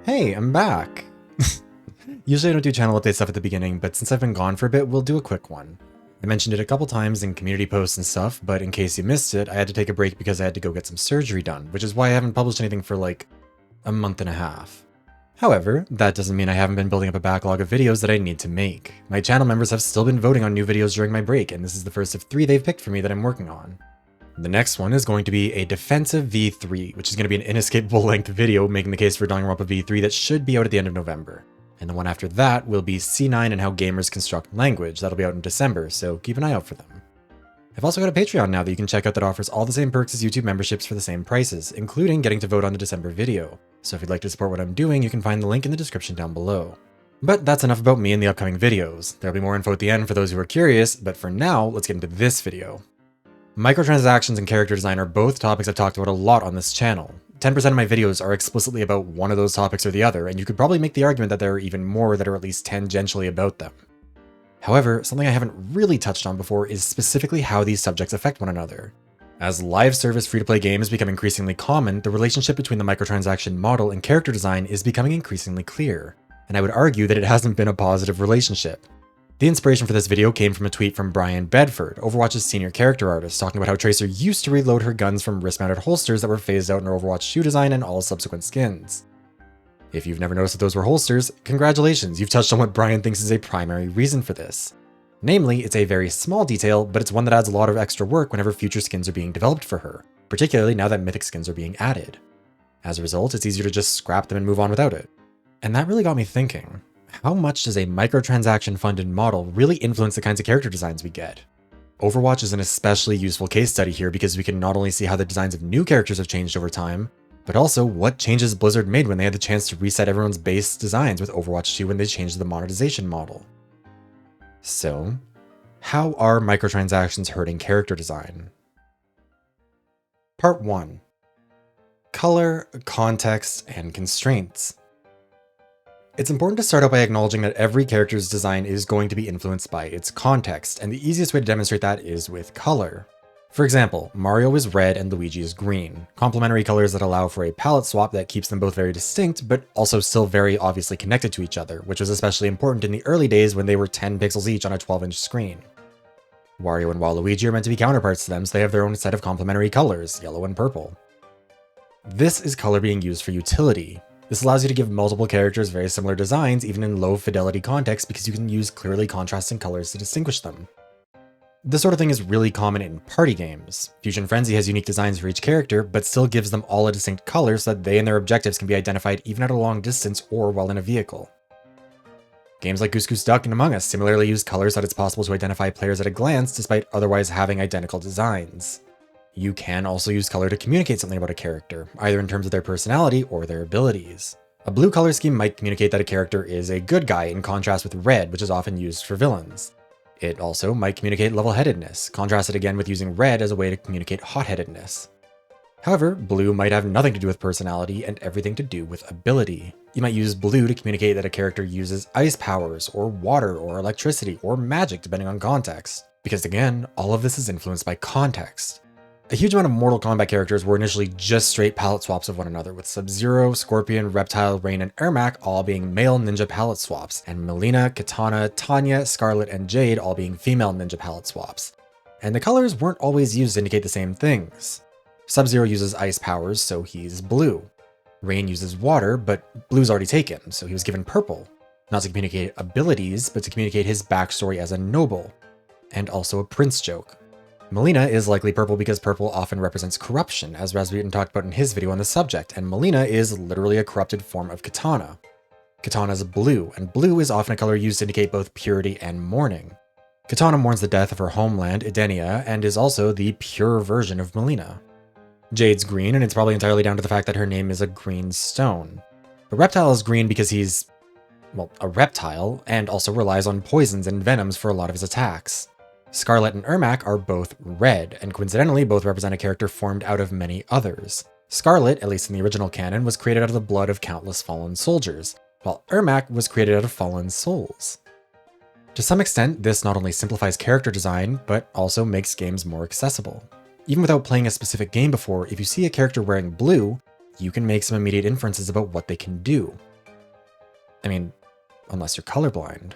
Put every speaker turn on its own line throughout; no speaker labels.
Hey, I'm back! Usually I don't do channel update stuff at the beginning, but since I've been gone for a bit, we'll do a quick one. I mentioned it a couple times in community posts and stuff, but in case you missed it, I had to take a break because I had to go get some surgery done, which is why I haven't published anything for like a month and a half. However, that doesn't mean I haven't been building up a backlog of videos that I need to make. My channel members have still been voting on new videos during my break, and this is the first of 3 they've picked for me that I'm working on. The next one is going to be a defensive V3, which is going to be an inescapable length video making the case for Danganronpa V3 that should be out at the end of November. And the one after that will be C9 and how gamers construct language. That'll be out in December, so keep an eye out for them. I've also got a Patreon now that you can check out that offers all the same perks as YouTube memberships for the same prices, including getting to vote on the December video. So if you'd like to support what I'm doing, you can find the link in the description down below. But that's enough about me and the upcoming videos. There'll be more info at the end for those who are curious, but for now, let's get into this video. Microtransactions and character design are both topics I've talked about a lot on this channel. 10% of my videos are explicitly about one of those topics or the other, and you could probably make the argument that there are even more that are at least tangentially about them. However, something I haven't really touched on before is specifically how these subjects affect one another. As live service free-to-play games become increasingly common, the relationship between the microtransaction model and character design is becoming increasingly clear, and I would argue that it hasn't been a positive relationship. The inspiration for this video came from a tweet from Brian Bedford, Overwatch's senior character artist, talking about how Tracer used to reload her guns from wrist-mounted holsters that were phased out in her Overwatch 2 design and all subsequent skins. If you've never noticed that those were holsters, congratulations, you've touched on what Brian thinks is a primary reason for this. Namely, it's a very small detail, but it's one that adds a lot of extra work whenever future skins are being developed for her, particularly now that mythic skins are being added. As a result, it's easier to just scrap them and move on without it. And that really got me thinking. How much does a microtransaction-funded model really influence the kinds of character designs we get? Overwatch is an especially useful case study here because we can not only see how the designs of new characters have changed over time, but also what changes Blizzard made when they had the chance to reset everyone's base designs with Overwatch 2 when they changed the monetization model. So, how are microtransactions hurting character design? Part 1. Color, context, and constraints. It's important to start out by acknowledging that every character's design is going to be influenced by its context, and the easiest way to demonstrate that is with color. For example, Mario is red and Luigi is green, complementary colors that allow for a palette swap that keeps them both very distinct, but also still very obviously connected to each other, which was especially important in the early days when they were 10 pixels each on a 12-inch screen. Wario and Waluigi are meant to be counterparts to them, so they have their own set of complementary colors, yellow and purple. This is color being used for utility. This allows you to give multiple characters very similar designs even in low fidelity contexts because you can use clearly contrasting colors to distinguish them. This sort of thing is really common in party games. Fusion Frenzy has unique designs for each character, but still gives them all a distinct color so that they and their objectives can be identified even at a long distance or while in a vehicle. Games like Goose Goose Duck and Among Us similarly use colors so that it's possible to identify players at a glance despite otherwise having identical designs. You can also use color to communicate something about a character, either in terms of their personality or their abilities. A blue color scheme might communicate that a character is a good guy in contrast with red, which is often used for villains. It also might communicate level-headedness, contrasted again with using red as a way to communicate hot-headedness. However, blue might have nothing to do with personality and everything to do with ability. You might use blue to communicate that a character uses ice powers, or water, or electricity, or magic depending on context. Because again, all of this is influenced by context. A huge amount of Mortal Kombat characters were initially just straight palette swaps of one another, with Sub-Zero, Scorpion, Reptile, Rain, and Ermac all being male ninja palette swaps, and Melina, Katana, Tanya, Scarlet, and Jade all being female ninja palette swaps. And the colors weren't always used to indicate the same things. Sub-Zero uses ice powers, so he's blue. Rain uses water, but blue's already taken, so he was given purple. Not to communicate abilities, but to communicate his backstory as a noble. And also a prince joke. Melina is likely purple because purple often represents corruption, as Rasputin talked about in his video on the subject, and Melina is literally a corrupted form of Katana. Katana's blue, and blue is often a color used to indicate both purity and mourning. Katana mourns the death of her homeland, Edenia, and is also the pure version of Melina. Jade's green, and it's probably entirely down to the fact that her name is a green stone. But Reptile is green because he's, well, a reptile, and also relies on poisons and venoms for a lot of his attacks. Scarlet and Ermac are both red, and coincidentally both represent a character formed out of many others. Scarlet, at least in the original canon, was created out of the blood of countless fallen soldiers, while Ermac was created out of fallen souls. To some extent, this not only simplifies character design, but also makes games more accessible. Even without playing a specific game before, if you see a character wearing blue, you can make some immediate inferences about what they can do. I mean, unless you're colorblind.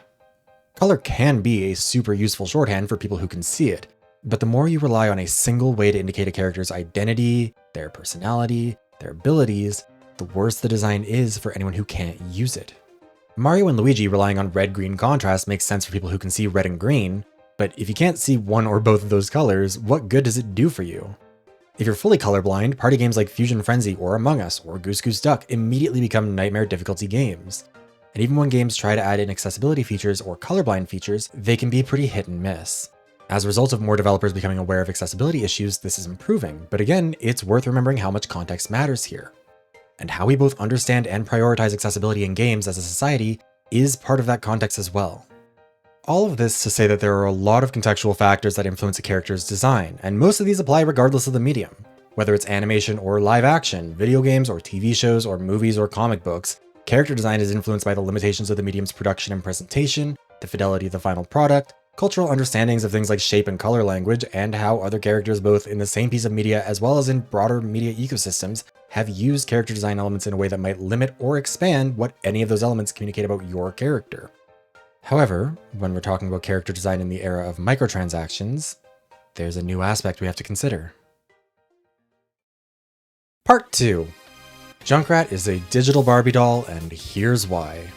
Color can be a super useful shorthand for people who can see it, but the more you rely on a single way to indicate a character's identity, their personality, their abilities, the worse the design is for anyone who can't use it. Mario and Luigi relying on red-green contrast makes sense for people who can see red and green, but if you can't see one or both of those colors, what good does it do for you? If you're fully colorblind, party games like Fusion Frenzy or Among Us or Goose Goose Duck immediately become nightmare difficulty games. And even when games try to add in accessibility features or colorblind features, they can be pretty hit and miss. As a result of more developers becoming aware of accessibility issues, this is improving, but again, it's worth remembering how much context matters here. And how we both understand and prioritize accessibility in games as a society is part of that context as well. All of this to say that there are a lot of contextual factors that influence a character's design, and most of these apply regardless of the medium. Whether it's animation or live action, video games or TV shows or movies or comic books, character design is influenced by the limitations of the medium's production and presentation, the fidelity of the final product, cultural understandings of things like shape and color language, and how other characters both in the same piece of media as well as in broader media ecosystems have used character design elements in a way that might limit or expand what any of those elements communicate about your character. However, when we're talking about character design in the era of microtransactions, there's a new aspect we have to consider. Part 2. Junkrat is a digital Barbie doll, and here's why.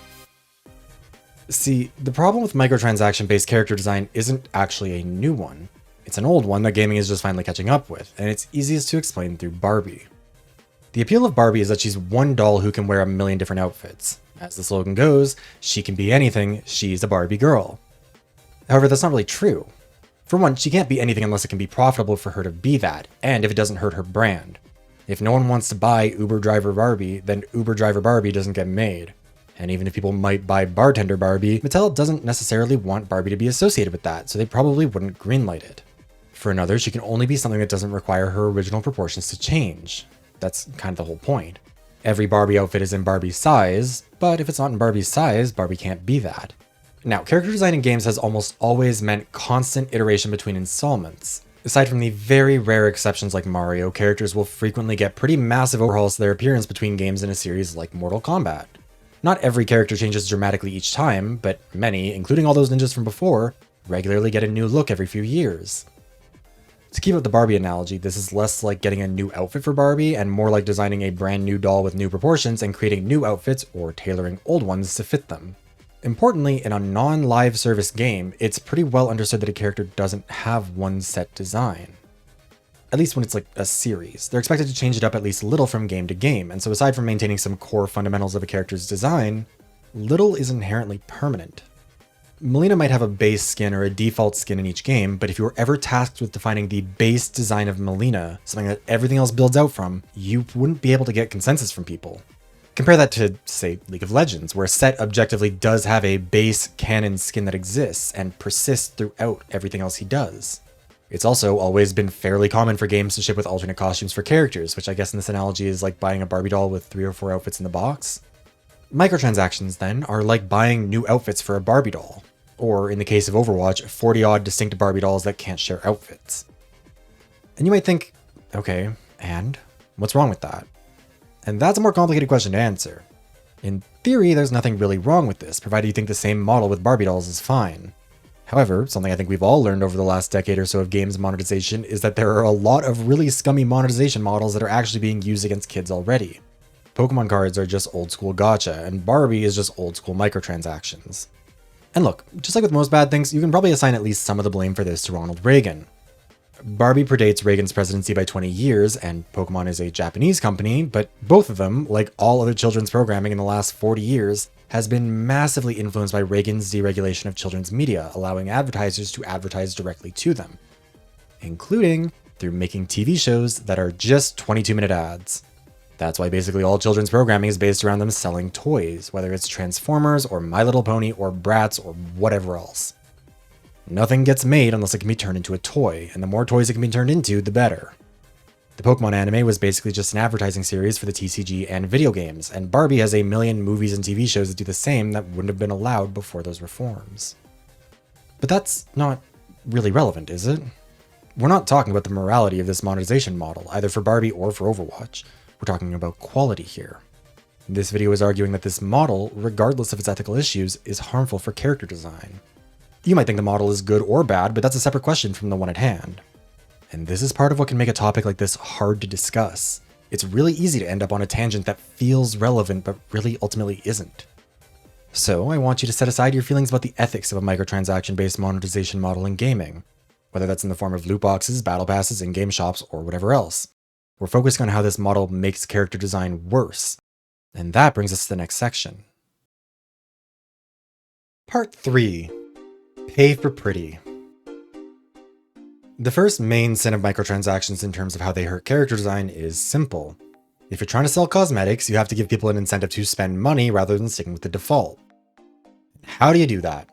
See, the problem with microtransaction-based character design isn't actually a new one. It's an old one that gaming is just finally catching up with, and it's easiest to explain through Barbie. The appeal of Barbie is that she's one doll who can wear a million different outfits. As the slogan goes, she can be anything, she's a Barbie girl. However, that's not really true. For one, she can't be anything unless it can be profitable for her to be that, and if it doesn't hurt her brand. If no one wants to buy Uber Driver Barbie, then Uber Driver Barbie doesn't get made. And even if people might buy Bartender Barbie, Mattel doesn't necessarily want Barbie to be associated with that, so they probably wouldn't greenlight it. For another, she can only be something that doesn't require her original proportions to change. That's kind of the whole point. Every Barbie outfit is in Barbie's size, but if it's not in Barbie's size, Barbie can't be that. Now, character design in games has almost always meant constant iteration between installments. Aside from the very rare exceptions like Mario, characters will frequently get pretty massive overhauls to their appearance between games in a series like Mortal Kombat. Not every character changes dramatically each time, but many, including all those ninjas from before, regularly get a new look every few years. To keep up the Barbie analogy, this is less like getting a new outfit for Barbie and more like designing a brand new doll with new proportions and creating new outfits or tailoring old ones to fit them. Importantly, in a non-live service game, it's pretty well understood that a character doesn't have one set design. At least when it's like a series. They're expected to change it up at least a little from game to game, and so aside from maintaining some core fundamentals of a character's design, little is inherently permanent. Melina might have a base skin or a default skin in each game, but if you were ever tasked with defining the base design of Melina, something that everything else builds out from, you wouldn't be able to get consensus from people. Compare that to, say, League of Legends, where a set objectively does have a base canon skin that exists and persists throughout everything else he does. It's also always been fairly common for games to ship with alternate costumes for characters, which I guess in this analogy is like buying a Barbie doll with 3 or 4 outfits in the box. Microtransactions, then, are like buying new outfits for a Barbie doll, or in the case of Overwatch, 40-odd distinct Barbie dolls that can't share outfits. And you might think, okay, and what's wrong with that? And that's a more complicated question to answer. In theory, there's nothing really wrong with this, provided you think the same model with Barbie dolls is fine. However, something I think we've all learned over the last decade or so of games monetization is that there are a lot of really scummy monetization models that are actually being used against kids already. Pokemon cards are just old school gacha, and Barbie is just old school microtransactions. And look, just like with most bad things, you can probably assign at least some of the blame for this to Ronald Reagan. Barbie predates Reagan's presidency by 20 years, and Pokemon is a Japanese company, but both of them, like all other children's programming in the last 40 years, has been massively influenced by Reagan's deregulation of children's media, allowing advertisers to advertise directly to them, including through making TV shows that are just 22-minute ads. That's why basically all children's programming is based around them selling toys, whether it's Transformers or My Little Pony or Bratz or whatever else. Nothing gets made unless it can be turned into a toy, and the more toys it can be turned into, the better. The Pokemon anime was basically just an advertising series for the TCG and video games, and Barbie has a million movies and TV shows that do the same that wouldn't have been allowed before those reforms. But that's not really relevant, is it? We're not talking about the morality of this monetization model, either for Barbie or for Overwatch. We're talking about quality here. This video is arguing that this model, regardless of its ethical issues, is harmful for character design. You might think the model is good or bad, but that's a separate question from the one at hand. And this is part of what can make a topic like this hard to discuss. It's really easy to end up on a tangent that feels relevant, but really ultimately isn't. So I want you to set aside your feelings about the ethics of a microtransaction-based monetization model in gaming, whether that's in the form of loot boxes, battle passes, in-game shops, or whatever else. We're focusing on how this model makes character design worse. And that brings us to the next section. Part 3. Pay for pretty. The first main sin of microtransactions in terms of how they hurt character design is simple. If you're trying to sell cosmetics, you have to give people an incentive to spend money rather than sticking with the default. How do you do that?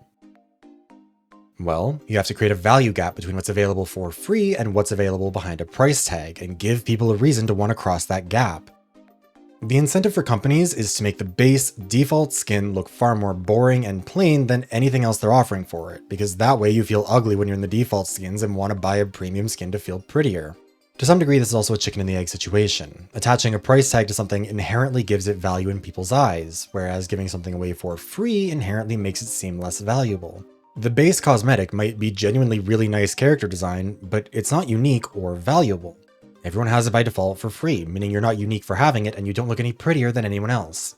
Well, you have to create a value gap between what's available for free and what's available behind a price tag, and give people a reason to want to cross that gap. The incentive for companies is to make the base default skin look far more boring and plain than anything else they're offering for it, because that way you feel ugly when you're in the default skins and want to buy a premium skin to feel prettier. To some degree, this is also a chicken and the egg situation. Attaching a price tag to something inherently gives it value in people's eyes, whereas giving something away for free inherently makes it seem less valuable. The base cosmetic might be genuinely really nice character design, but it's not unique or valuable. Everyone has it by default for free, meaning you're not unique for having it and you don't look any prettier than anyone else.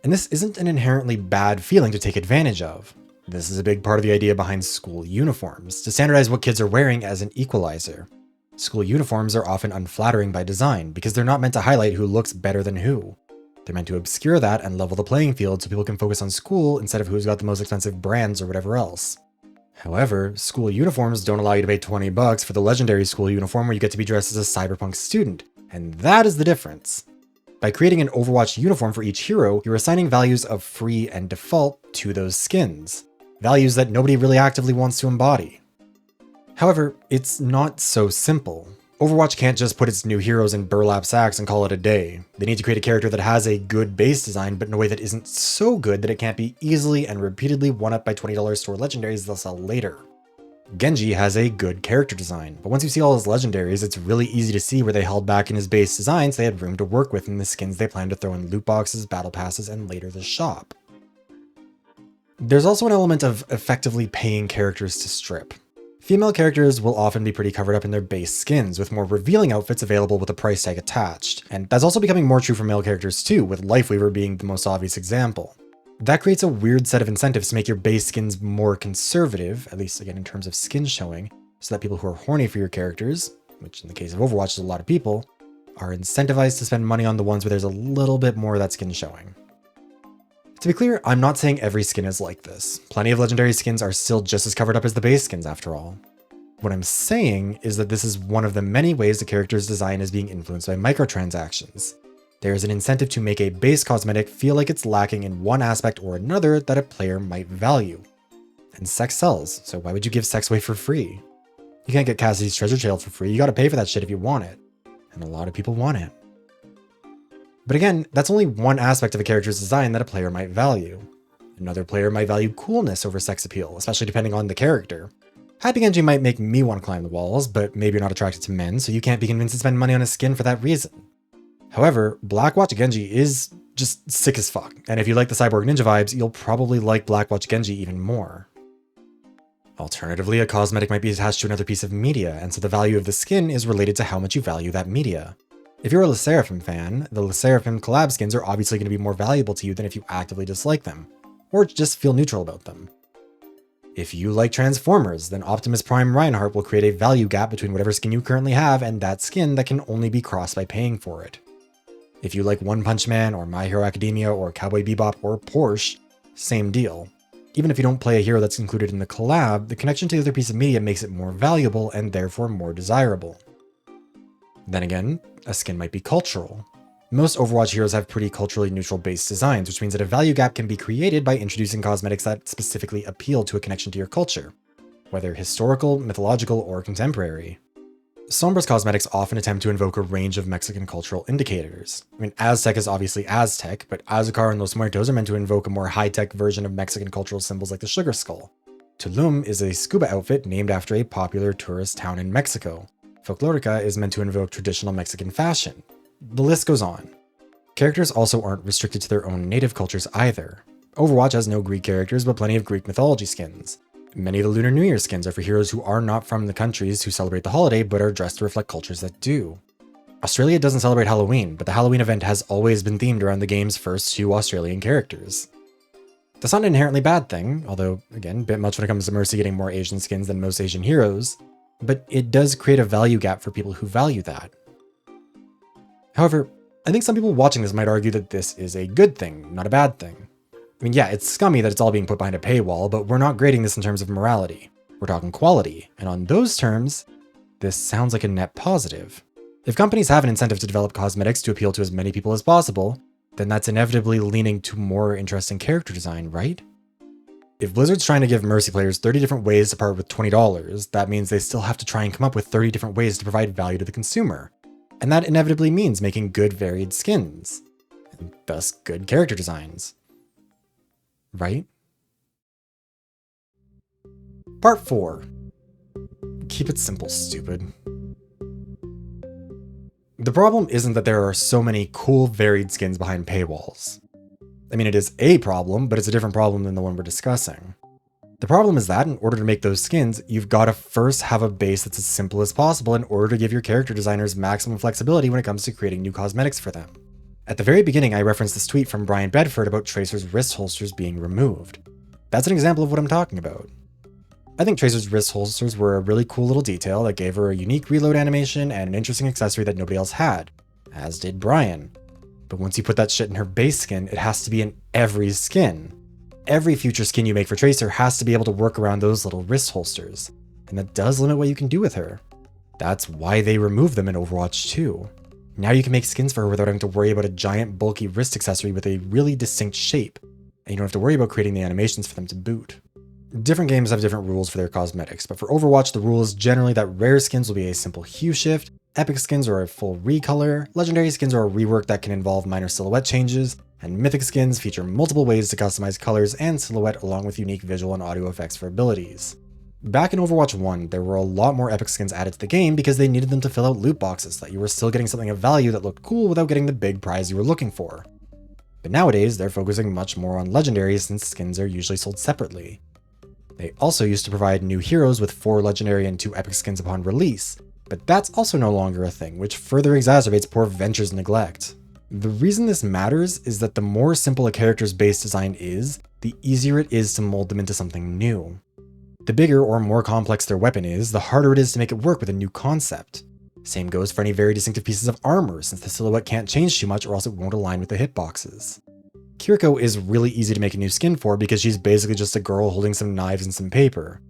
And this isn't an inherently bad feeling to take advantage of. This is a big part of the idea behind school uniforms, to standardize what kids are wearing as an equalizer. School uniforms are often unflattering by design because they're not meant to highlight who looks better than who. They're meant to obscure that and level the playing field so people can focus on school instead of who's got the most expensive brands or whatever else. However, school uniforms don't allow you to pay $20 for the legendary school uniform where you get to be dressed as a cyberpunk student, and that is the difference. By creating an Overwatch uniform for each hero, you're assigning values of free and default to those skins, values that nobody really actively wants to embody. However, it's not so simple. Overwatch can't just put its new heroes in burlap sacks and call it a day. They need to create a character that has a good base design, but in a way that isn't so good that it can't be easily and repeatedly one-up by $20 store legendaries they'll sell later. Genji has a good character design, but once you see all his legendaries, it's really easy to see where they held back in his base design so they had room to work with in the skins they plan to throw in loot boxes, battle passes, and later the shop. There's also an element of effectively paying characters to strip. Female characters will often be pretty covered up in their base skins, with more revealing outfits available with a price tag attached. And that's also becoming more true for male characters too, with Lifeweaver being the most obvious example. That creates a weird set of incentives to make your base skins more conservative, at least again in terms of skin showing, so that people who are horny for your characters, which in the case of Overwatch is a lot of people, are incentivized to spend money on the ones where there's a little bit more of that skin showing. To be clear, I'm not saying every skin is like this. Plenty of legendary skins are still just as covered up as the base skins after all. What I'm saying is that this is one of the many ways the character's design is being influenced by microtransactions. There is an incentive to make a base cosmetic feel like it's lacking in one aspect or another that a player might value. And sex sells, so why would you give sex away for free? You can't get Cassidy's treasure trail for free, you gotta pay for that shit if you want it. And a lot of people want it. But again, that's only one aspect of a character's design that a player might value. Another player might value coolness over sex appeal, especially depending on the character. Happy Genji might make me want to climb the walls, but maybe you're not attracted to men, so you can't be convinced to spend money on a skin for that reason. However, Blackwatch Genji is just sick as fuck, and if you like the Cyborg Ninja vibes, you'll probably like Blackwatch Genji even more. Alternatively, a cosmetic might be attached to another piece of media, and so the value of the skin is related to how much you value that media. If you're a Le Sserafim fan, the Le Sserafim collab skins are obviously going to be more valuable to you than if you actively dislike them, or just feel neutral about them. If you like Transformers, then Optimus Prime Reinhardt will create a value gap between whatever skin you currently have and that skin that can only be crossed by paying for it. If you like One Punch Man, or My Hero Academia, or Cowboy Bebop, or Porsche, same deal. Even if you don't play a hero that's included in the collab, the connection to the other piece of media makes it more valuable and therefore more desirable. Then again, a skin might be cultural. Most Overwatch heroes have pretty culturally neutral base designs, which means that a value gap can be created by introducing cosmetics that specifically appeal to a connection to your culture, whether historical, mythological, or contemporary. Sombra's cosmetics often attempt to invoke a range of Mexican cultural indicators. I mean, Aztec is obviously Aztec, but Azucar and Los Muertos are meant to invoke a more high-tech version of Mexican cultural symbols like the sugar skull. Tulum is a scuba outfit named after a popular tourist town in Mexico. Folklorica is meant to invoke traditional Mexican fashion. The list goes on. Characters also aren't restricted to their own native cultures either. Overwatch has no Greek characters, but plenty of Greek mythology skins. Many of the Lunar New Year skins are for heroes who are not from the countries who celebrate the holiday, but are dressed to reflect cultures that do. Australia doesn't celebrate Halloween, but the Halloween event has always been themed around the game's first 2 Australian characters. That's not an inherently bad thing, although, again, a bit much when it comes to Mercy getting more Asian skins than most Asian heroes, but it does create a value gap for people who value that. However, I think some people watching this might argue that this is a good thing, not a bad thing. I mean, yeah, it's scummy that it's all being put behind a paywall, but we're not grading this in terms of morality. We're talking quality, and on those terms, this sounds like a net positive. If companies have an incentive to develop cosmetics to appeal to as many people as possible, then that's inevitably leaning to more interesting character design, right? If Blizzard's trying to give Mercy players 30 different ways to part with $20, that means they still have to try and come up with 30 different ways to provide value to the consumer. And that inevitably means making good varied skins, and thus good character designs. Right? Part 4. Keep it simple, stupid. The problem isn't that there are so many cool varied skins behind paywalls. I mean, it is a problem, but it's a different problem than the one we're discussing. The problem is that in order to make those skins, you've got to first have a base that's as simple as possible in order to give your character designers maximum flexibility when it comes to creating new cosmetics for them. At the very beginning, I referenced this tweet from Brian Bedford about Tracer's wrist holsters being removed. That's an example of what I'm talking about. I think Tracer's wrist holsters were a really cool little detail that gave her a unique reload animation and an interesting accessory that nobody else had, as did Brian. But once you put that shit in her base skin, it has to be in every skin. Every future skin you make for Tracer has to be able to work around those little wrist holsters, and that does limit what you can do with her. That's why they removed them in Overwatch 2. Now you can make skins for her without having to worry about a giant bulky wrist accessory with a really distinct shape, and you don't have to worry about creating the animations for them to boot. Different games have different rules for their cosmetics, but for Overwatch the rule is generally that rare skins will be a simple hue shift, epic skins are a full recolor, legendary skins are a rework that can involve minor silhouette changes, and mythic skins feature multiple ways to customize colors and silhouette along with unique visual and audio effects for abilities. Back in Overwatch 1, there were a lot more epic skins added to the game because they needed them to fill out loot boxes so that you were still getting something of value that looked cool without getting the big prize you were looking for. But nowadays, they're focusing much more on legendaries since skins are usually sold separately. They also used to provide new heroes with 4 legendary and 2 epic skins upon release, but that's also no longer a thing, which further exacerbates poor Venture's neglect. The reason this matters is that the more simple a character's base design is, the easier it is to mold them into something new. The bigger or more complex their weapon is, the harder it is to make it work with a new concept. Same goes for any very distinctive pieces of armor, since the silhouette can't change too much or else it won't align with the hitboxes. Kiriko is really easy to make a new skin for because she's basically just a girl holding some knives and some paper.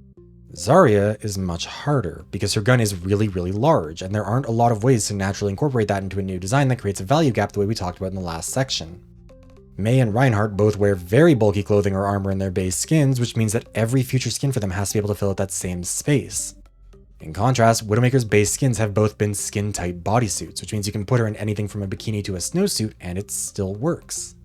Zarya is much harder because her gun is really large, and there aren't a lot of ways to naturally incorporate that into a new design that creates a value gap the way we talked about in the last section. Mei and Reinhardt both wear very bulky clothing or armor in their base skins, which means that every future skin for them has to be able to fill out that same space. In contrast, Widowmaker's base skins have both been skin-tight bodysuits, which means you can put her in anything from a bikini to a snowsuit and it still works.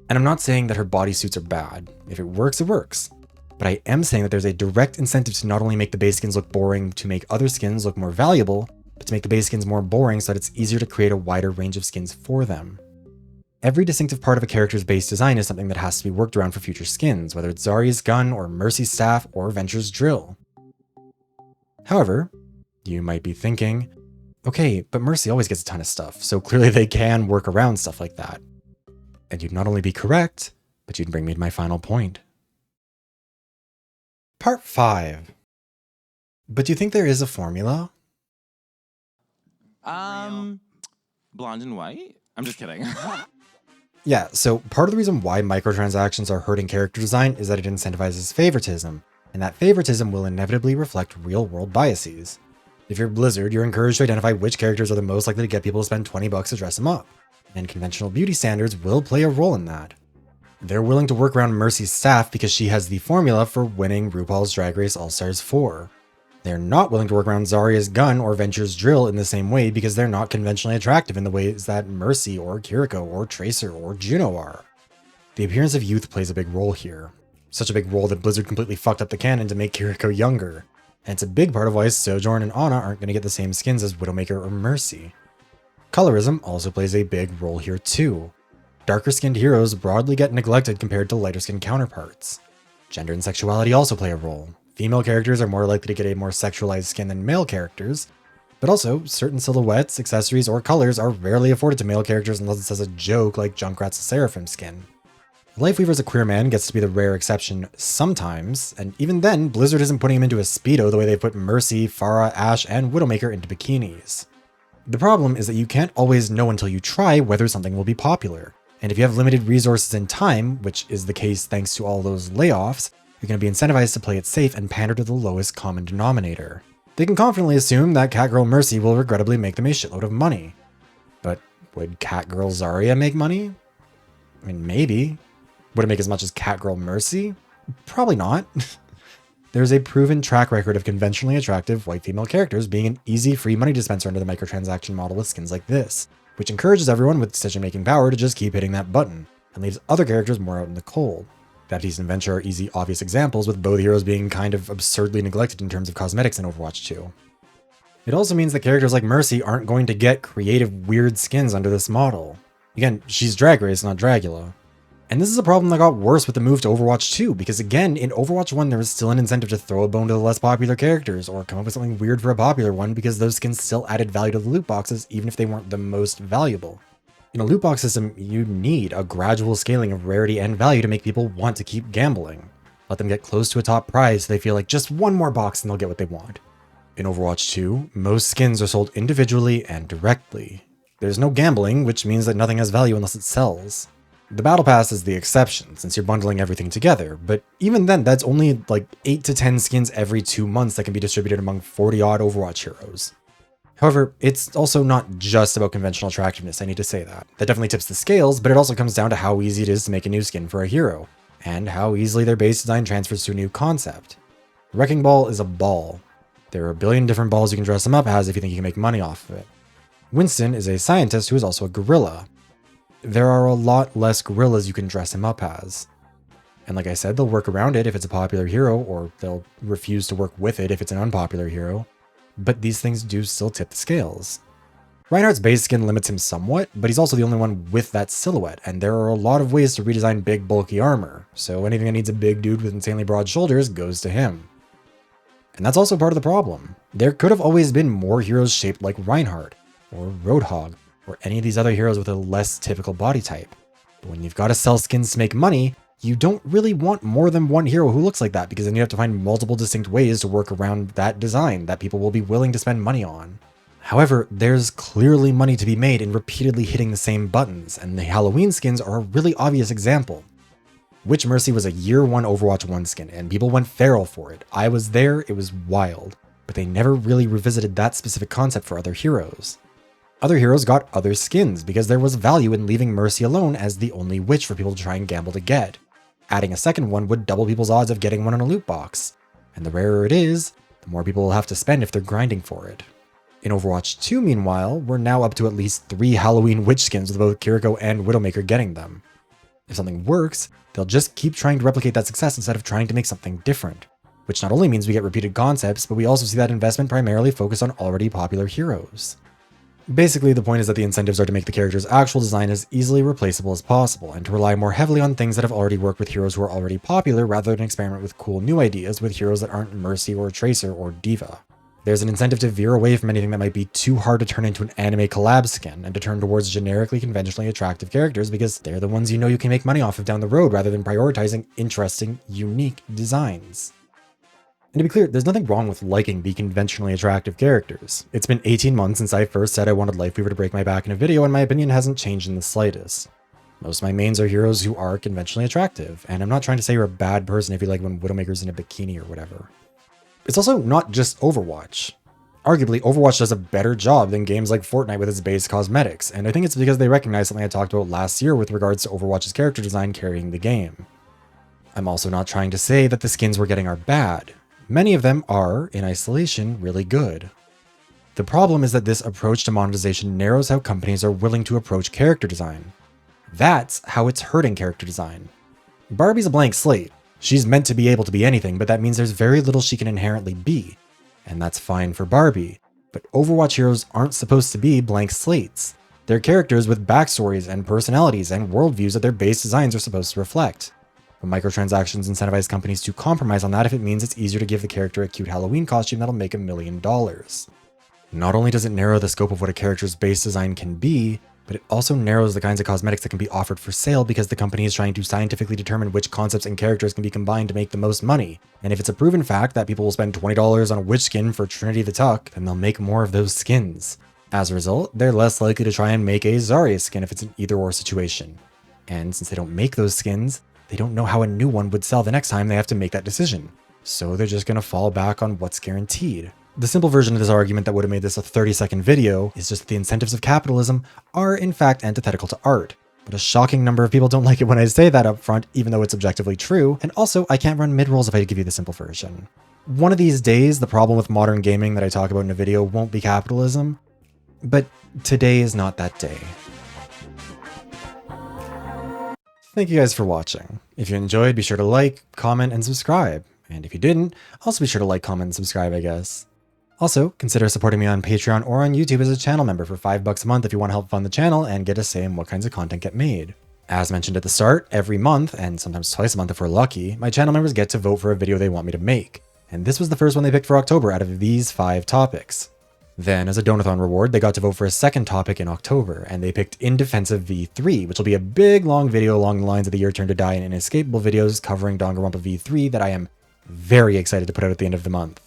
And I'm not saying that her bodysuits are bad. If it works, it works. But I am saying that there's a direct incentive to not only make the base skins look boring to make other skins look more valuable, but to make the base skins more boring so that it's easier to create a wider range of skins for them. Every distinctive part of a character's base design is something that has to be worked around for future skins, whether it's Zarya's gun, or Mercy's staff, or Venture's drill. However, you might be thinking, okay, but Mercy always gets a ton of stuff, so clearly they can work around stuff like that. And you'd not only be correct, but you'd bring me to my final point. Part 5. But do you think there is a formula?
Blonde and white? I'm just kidding.
Yeah, so part of the reason why microtransactions are hurting character design is that it incentivizes favoritism, and that favoritism will inevitably reflect real-world biases. If you're Blizzard, you're encouraged to identify which characters are the most likely to get people to spend $20 to dress them up, and conventional beauty standards will play a role in that. They're willing to work around Mercy's staff because she has the formula for winning RuPaul's Drag Race All-Stars 4. They're not willing to work around Zarya's gun or Venture's drill in the same way because they're not conventionally attractive in the ways that Mercy or Kiriko or Tracer or Juno are. The appearance of youth plays a big role here. Such a big role that Blizzard completely fucked up the canon to make Kiriko younger. And it's a big part of why Sojourn and Ana aren't going to get the same skins as Widowmaker or Mercy. Colorism also plays a big role here too. Darker skinned heroes broadly get neglected compared to lighter skinned counterparts. Gender and sexuality also play a role. Female characters are more likely to get a more sexualized skin than male characters, but also certain silhouettes, accessories, or colors are rarely afforded to male characters unless it's as a joke like Junkrat's Seraphim skin. Lifeweaver as a queer man gets to be the rare exception sometimes, and even then, Blizzard isn't putting him into a Speedo the way they put Mercy, Pharah, Ashe, and Widowmaker into bikinis. The problem is that you can't always know until you try whether something will be popular, and if you have limited resources and time, which is the case thanks to all those layoffs, you're going to be incentivized to play it safe and pander to the lowest common denominator. They can confidently assume that Catgirl Mercy will regrettably make them a shitload of money. But would Catgirl Zarya make money? I mean, maybe. Would it make as much as Catgirl Mercy? Probably not. There's a proven track record of conventionally attractive white female characters being an easy free money dispenser under the microtransaction model with skins like this, which encourages everyone with decision-making power to just keep hitting that button, and leaves other characters more out in the cold. Baptiste and Venture are easy, obvious examples, with both heroes being kind of absurdly neglected in terms of cosmetics in Overwatch 2. It also means that characters like Mercy aren't going to get creative, weird skins under this model. Again, she's Drag Race, not Dragula. And this is a problem that got worse with the move to Overwatch 2, because again, in Overwatch 1 there was still an incentive to throw a bone to the less popular characters, or come up with something weird for a popular one, because those skins still added value to the loot boxes, even if they weren't the most valuable. In a loot box system, you need a gradual scaling of rarity and value to make people want to keep gambling. Let them get close to a top prize so they feel like just one more box and they'll get what they want. In Overwatch 2, most skins are sold individually and directly. There's no gambling, which means that nothing has value unless it sells. The Battle Pass is the exception, since you're bundling everything together, but even then, that's only like 8 to 10 skins every 2 months that can be distributed among 40-odd Overwatch heroes. However, it's also not just about conventional attractiveness, I need to say that. That definitely tips the scales, but it also comes down to how easy it is to make a new skin for a hero, and how easily their base design transfers to a new concept. Wrecking Ball is a ball. There are a billion different balls you can dress him up as if you think you can make money off of it. Winston is a scientist who is also a gorilla. There are a lot less gorillas you can dress him up as. And like I said, they'll work around it if it's a popular hero, or they'll refuse to work with it if it's an unpopular hero. But these things do still tip the scales. Reinhardt's base skin limits him somewhat, but he's also the only one with that silhouette, and there are a lot of ways to redesign big, bulky armor, so anything that needs a big dude with insanely broad shoulders goes to him. And that's also part of the problem. There could have always been more heroes shaped like Reinhardt, or Roadhog, or any of these other heroes with a less typical body type. But when you've got to sell skins to make money, you don't really want more than one hero who looks like that, because then you have to find multiple distinct ways to work around that design that people will be willing to spend money on. However, there's clearly money to be made in repeatedly hitting the same buttons, and the Halloween skins are a really obvious example. Witch Mercy was a year 1 Overwatch 1 skin, and people went feral for it. I was there, it was wild. But they never really revisited that specific concept for other heroes. Other heroes got other skins because there was value in leaving Mercy alone as the only witch for people to try and gamble to get. Adding a second one would double people's odds of getting one in a loot box. And the rarer it is, the more people will have to spend if they're grinding for it. In Overwatch 2, meanwhile, we're now up to at least 3 Halloween witch skins with both Kiriko and Widowmaker getting them. If something works, they'll just keep trying to replicate that success instead of trying to make something different. Which not only means we get repeated concepts, but we also see that investment primarily focused on already popular heroes. Basically, the point is that the incentives are to make the character's actual design as easily replaceable as possible, and to rely more heavily on things that have already worked with heroes who are already popular rather than experiment with cool new ideas with heroes that aren't Mercy or Tracer or Diva. There's an incentive to veer away from anything that might be too hard to turn into an anime collab skin, and to turn towards generically conventionally attractive characters because they're the ones you know you can make money off of down the road rather than prioritizing interesting, unique designs. And to be clear, there's nothing wrong with liking the conventionally attractive characters. It's been 18 months since I first said I wanted Lifeweaver to break my back in a video, and my opinion hasn't changed in the slightest. Most of my mains are heroes who are conventionally attractive, and I'm not trying to say you're a bad person if you like when Widowmaker's in a bikini or whatever. It's also not just Overwatch. Arguably, Overwatch does a better job than games like Fortnite with its base cosmetics, and I think it's because they recognize something I talked about last year with regards to Overwatch's character design carrying the game. I'm also not trying to say that the skins we're getting are bad. Many of them are, in isolation, really good. The problem is that this approach to monetization narrows how companies are willing to approach character design. That's how it's hurting character design. Barbie's a blank slate. She's meant to be able to be anything, but that means there's very little she can inherently be. And that's fine for Barbie, but Overwatch heroes aren't supposed to be blank slates. They're characters with backstories and personalities and worldviews that their base designs are supposed to reflect. But microtransactions incentivize companies to compromise on that if it means it's easier to give the character a cute Halloween costume that'll make $1 million. Not only does it narrow the scope of what a character's base design can be, but it also narrows the kinds of cosmetics that can be offered for sale because the company is trying to scientifically determine which concepts and characters can be combined to make the most money. And if it's a proven fact that people will spend $20 on a witch skin for Trinity the Tuck, then they'll make more of those skins. As a result, they're less likely to try and make a Zarya skin if it's an either-or situation. And since they don't make those skins, they don't know how a new one would sell the next time they have to make that decision. So they're just gonna fall back on what's guaranteed. The simple version of this argument that would have made this a 30-second video is just that the incentives of capitalism are in fact antithetical to art. But a shocking number of people don't like it when I say that up front, even though it's objectively true, and also I can't run mid-rolls if I give you the simple version. One of these days, the problem with modern gaming that I talk about in a video won't be capitalism, but today is not that day. Thank you guys for watching. If you enjoyed, be sure to like, comment, and subscribe. And if you didn't, also be sure to like, comment, and subscribe, I guess. Also, consider supporting me on Patreon or on YouTube as a channel member for $5 a month if you want to help fund the channel and get a say in what kinds of content get made. As mentioned at the start, every month, and sometimes twice a month if we're lucky, my channel members get to vote for a video they want me to make. And this was the first one they picked for October out of these 5 topics. Then, as a donathon reward, they got to vote for a second topic in October, and they picked In Defense of V3, which will be a big, long video along the lines of the Your Turn to Die and Inescapable videos covering Danganronpa V3 that I am very excited to put out at the end of the month.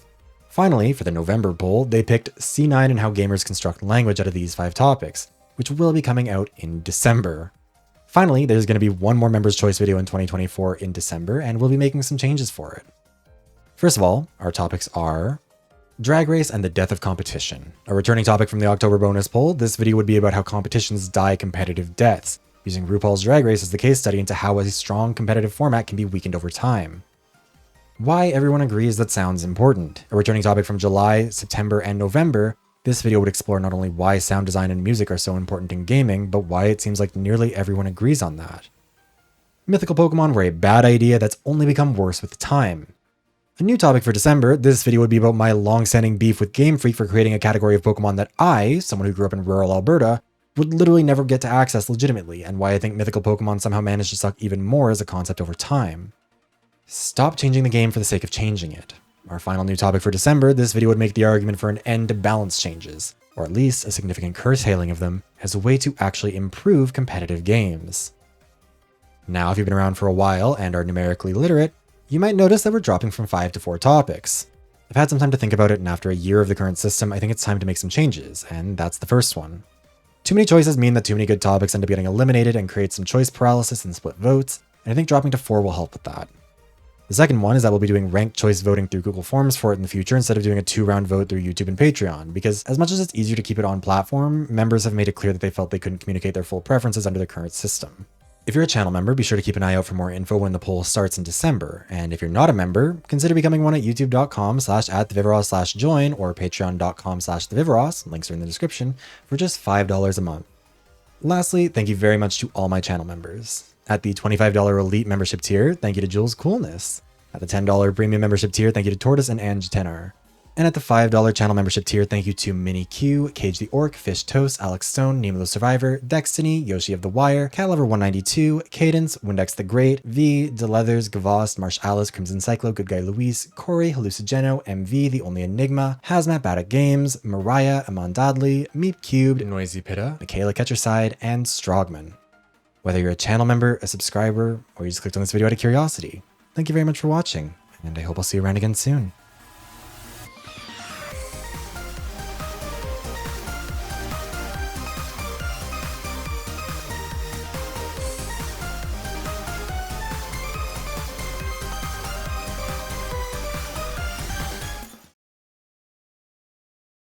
Finally, for the November poll, they picked C9 and How Gamers Construct Language out of these 5 topics, which will be coming out in December. Finally, there's going to be one more Members' Choice video in 2024 in December, and we'll be making some changes for it. First of all, our topics are Drag Race and the Death of Competition. A returning topic from the October bonus poll, this video would be about how competitions die competitive deaths, using RuPaul's Drag Race as the case study into how a strong competitive format can be weakened over time. Why everyone agrees that sound's important. A returning topic from July, September, and November, this video would explore not only why sound design and music are so important in gaming, but why it seems like nearly everyone agrees on that. Mythical Pokemon were a bad idea that's only become worse with time. A new topic for December, this video would be about my long-standing beef with Game Freak for creating a category of Pokemon that I, someone who grew up in rural Alberta, would literally never get to access legitimately, and why I think mythical Pokemon somehow managed to suck even more as a concept over time. Stop changing the game for the sake of changing it. Our final new topic for December, this video would make the argument for an end to balance changes, or at least a significant curtailing of them, as a way to actually improve competitive games. Now, if you've been around for a while and are numerically literate, you might notice that we're dropping from 5 to 4 topics. I've had some time to think about it, and after a year of the current system, I think it's time to make some changes, and that's the first one. Too many choices mean that too many good topics end up getting eliminated and create some choice paralysis and split votes, and I think dropping to 4 will help with that. The second one is that we'll be doing ranked choice voting through Google Forms for it in the future instead of doing a 2-round vote through YouTube and Patreon, because as much as it's easier to keep it on platform, members have made it clear that they felt they couldn't communicate their full preferences under the current system. If you're a channel member, be sure to keep an eye out for more info when the poll starts in December, and if you're not a member, consider becoming one at youtube.com/@thevivaros/join or patreon.com/thevivaros, links are in the description, for just $5 a month. Lastly, thank you very much to all my channel members. At the $25 Elite membership tier, thank you to Jules Coolness. At the $10 Premium membership tier, thank you to Tortoise and Ange Tenar. And at the $5 channel membership tier, thank you to Minnie Q, Cage the Orc, Fish Toast, Alex Stone, Nemo the Survivor, Destiny, Yoshi of the Wire, Catlover192, Cadence, Windex the Great, V, Deleathers, Gavost, Marsh Alice, Crimson Cyclo, Good Guy Luis, Corey, Hallucigeno, MV, The Only Enigma, Hazmat Bad at Games, Mariah, Amon Dodley, Meep Cubed, Noisy Pitta, Michaela Ketcherside, and Strogman. Whether you're a channel member, a subscriber, or you just clicked on this video out of curiosity, thank you very much for watching, and I hope I'll see you around again soon.